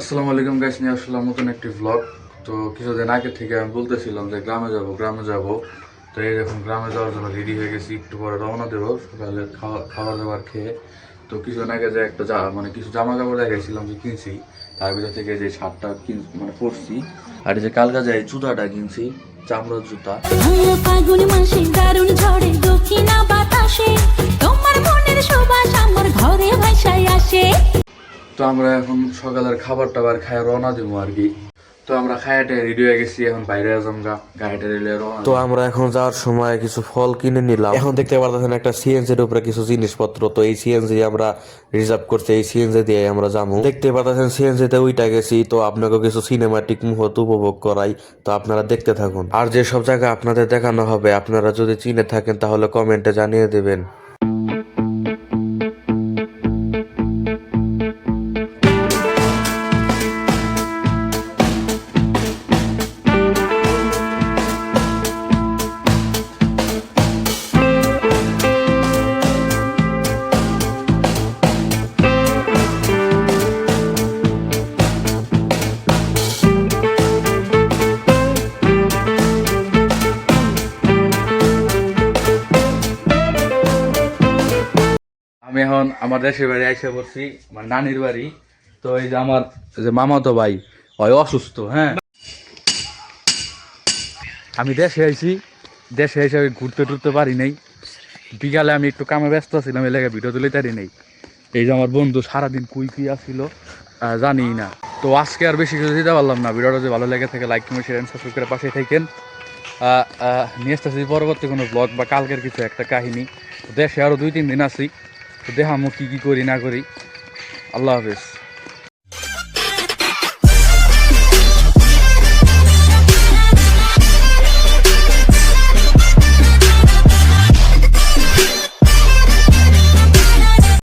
আসসালামু আলাইকুম গাইস, নিয়ে আসলাম নতুন একটি ভ্লগ। তো কিছুদিন আগে থেকে আমি বলতেছিলাম যে গ্রামে যাব। তো এই দেখুন গ্রামে যাওয়ার জন্য রেডি হয়ে গেছি, একটু পরে রওনা দেবো সকালে খাবার দাবার খেয়ে। তো কিছুদিন আগে যে একটা মানে কিছু জামা কাপড় দেখাইছিলাম যে কিনছি, তার ভিতর থেকে যে শার্টটা মানে পরছি, আর এই যে কালকা যে জুতাটা কিনছি, চামড়ার জুতা। ফাগুন মাসে দারুণ ঝড়ে দক্ষিণা বাতাসে তোমার মনের সুবাস আমার ঘরে ভাসায় আসে। তো আমরা এখন সকালের খাবার টাবার খায় রওনা দেবো আর কি। তো আমরা খায়াটে রেডি হয়ে গেছি, এখন বাইরে যাম গাড়িটা রেলে রওনা। তো আমরা এখন যাওয়ার সময় কিছু ফল কিনে নিলাম। এখন দেখতে পারতেছেন একটা সিএনজির উপরে কিছু জিনিসপত্র। তো এই সিএনজি আমরা রিজার্ভ করছি, এই সিএনজি দিয়ে আমরা যাবো। দেখতে পারতেছেন সিএনজি তে উইটা গেছি। তো আপনাকে কিছু সিনেমাটিক মুহূর্ত উপভোগ করাই, তো আপনারা দেখতে থাকুন। আর যে সব জায়গা আপনাদের দেখানো হবে, আপনারা যদি চিনে থাকেন তাহলে কমেন্টে জানিয়ে দেবেন। আমি এখন আমার দেশের বাড়ি আইসা পড়ছি, মানে নানির বাড়ি। তো এই যে আমার যে মামাতো ভাই হয় অসুস্থ, হ্যাঁ। আমি দেশে এসে ঘুরতে টুরতে পারি নাই। বিকালে আমি একটু কামে ব্যস্ত ছিলাম, এলাকায় ভিডিও তুলে পারি নাই। এই যে আমার বন্ধু সারাদিন কুই আসছিল, জানি না। তো আজকে আর বেশি কিছু দিতে পারলাম না। ভিডিওটা যদি ভালো লেগে থাকে লাইক কমেন্ট শেয়ার সাবস্ক্রাইব করে পাশে থাকেন। নিয়ে আসতেছি পরবর্তী কোনো ব্লগ বা কালকের কিছু একটা কাহিনী। দেশে আরও 2-3 দিন আছি, তো দেখামো কি করি না করি। আল্লাহ হাফেজ।